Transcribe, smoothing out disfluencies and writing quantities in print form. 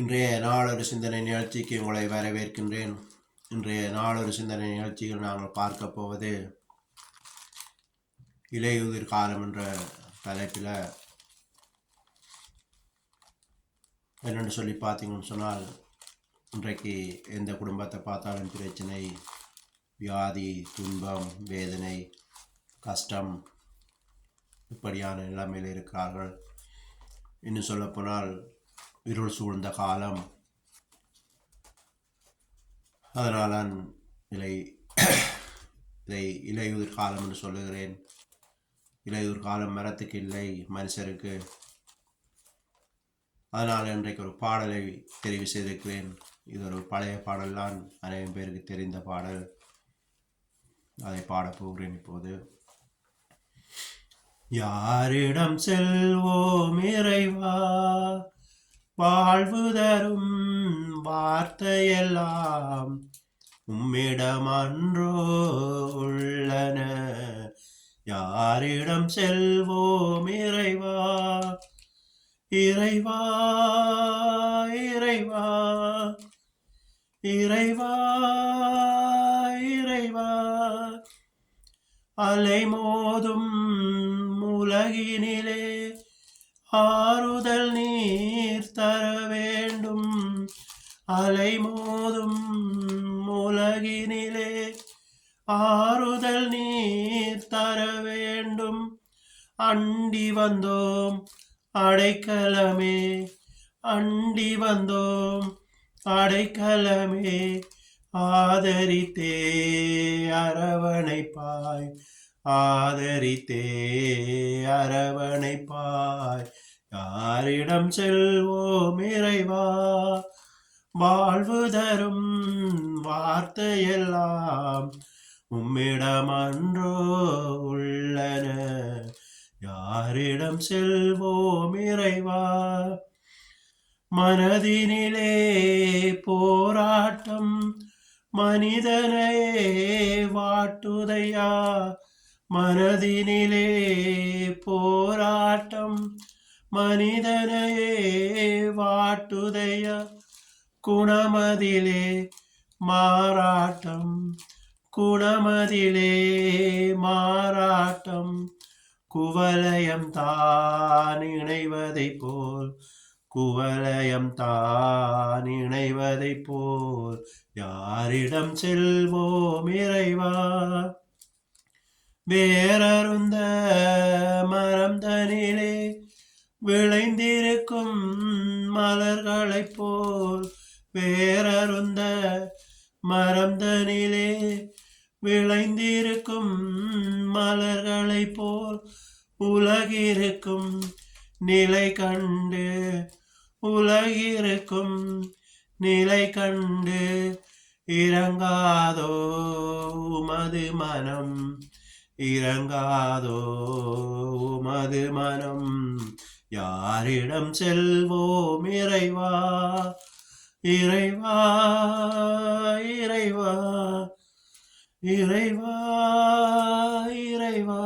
இன்றைய நாளொரு சிந்தனை நிகழ்ச்சிக்கு உங்களை வரவேற்கின்றேன். இன்றைய நாளொரு சிந்தனை நிகழ்ச்சியில் நாங்கள் பார்க்க போவது இலையுதிர் காலம் என்ற தலைப்பில் என்னென்னு சொல்லி பார்த்தீங்கன்னு சொன்னால், இன்றைக்கு எந்த குடும்பத்தை பார்த்தாலும் பிரச்சனை, வியாதி, துன்பம், வேதனை, கஷ்டம், இப்படியான நிலைமையில் இருக்கிறார்கள். இன்னும் சொல்லப்போனால் இருள் சூழ்ந்த காலம். அதனால் நான் இதை இலையுதிர் காலம் என்று சொல்லுகிறேன். இலையுதிர் காலம் மரத்துக்கு இல்லை, மனுஷருக்கு. அதனால் இன்றைக்கு ஒரு பாடலை தெரிவு செய்திருக்கிறேன். இது ஒரு பழைய பாடல் தான், அநேகம் பேருக்கு தெரிந்த பாடல். அதை பாடப்போகிறேன் இப்போது. யாரிடம் செல்வோம் இறைவா, வாழ்வு தரும் வார்த்தையெல்லாம் உம்மிடம் அன்றோ உள்ளன. யாரிடம் செல்வோம் இறைவா, இறைவா, இறைவா, இறைவா, இறைவா. அலைமோதும் உலகினிலே ஆறுதல் நீர் தர வேண்டும். அலைமோதும் உலகினிலே ஆறுதல் நீர் தர வேண்டும். அண்டி வந்தோம் அடைக்கலமே, அண்டி வந்தோம் அடைக்கலமே. ஆதரித்தே அரவணைப்பாய், ஆதரித்தே அரவணைப்பாய். யாரிடம் செல்வோம் இறைவா, வாழ்வு தரும் வார்த்தையெல்லாம் உம்மிடம் அன்றோ உள்ளன. யாரிடம் செல்வோம் இறைவா. மனதினிலே போராட்டம் மனிதனையே வாட்டுதையா. மனதினிலே போராட்டம் மனிதனையே வாட்டுதையா. குணமதிலே மாறாட்டம், குணமதிலே மாறாட்டம். குவலயம் தான் இணைவதை போல், குவலயம் தான் இணைவதை போல். யாரிடம் செல்வோம் இறைவா. வேறருந்த மரம் தனிலே விளைந்திருக்கும் மலர்களைப் போல், வேறருந்த மரம் தனிலே விளைந்திருக்கும் மலர்களைப் போல். உலகிருக்கும் நிலை கண்டு, உலகிருக்கும் நிலை கண்டு இறங்காதோ உமது மனம், இறங்காதோ உமது மனம். யாரிடம் செல்வோம் இறைவா, இறைவா, இறைவா, இறைவா, இறைவா.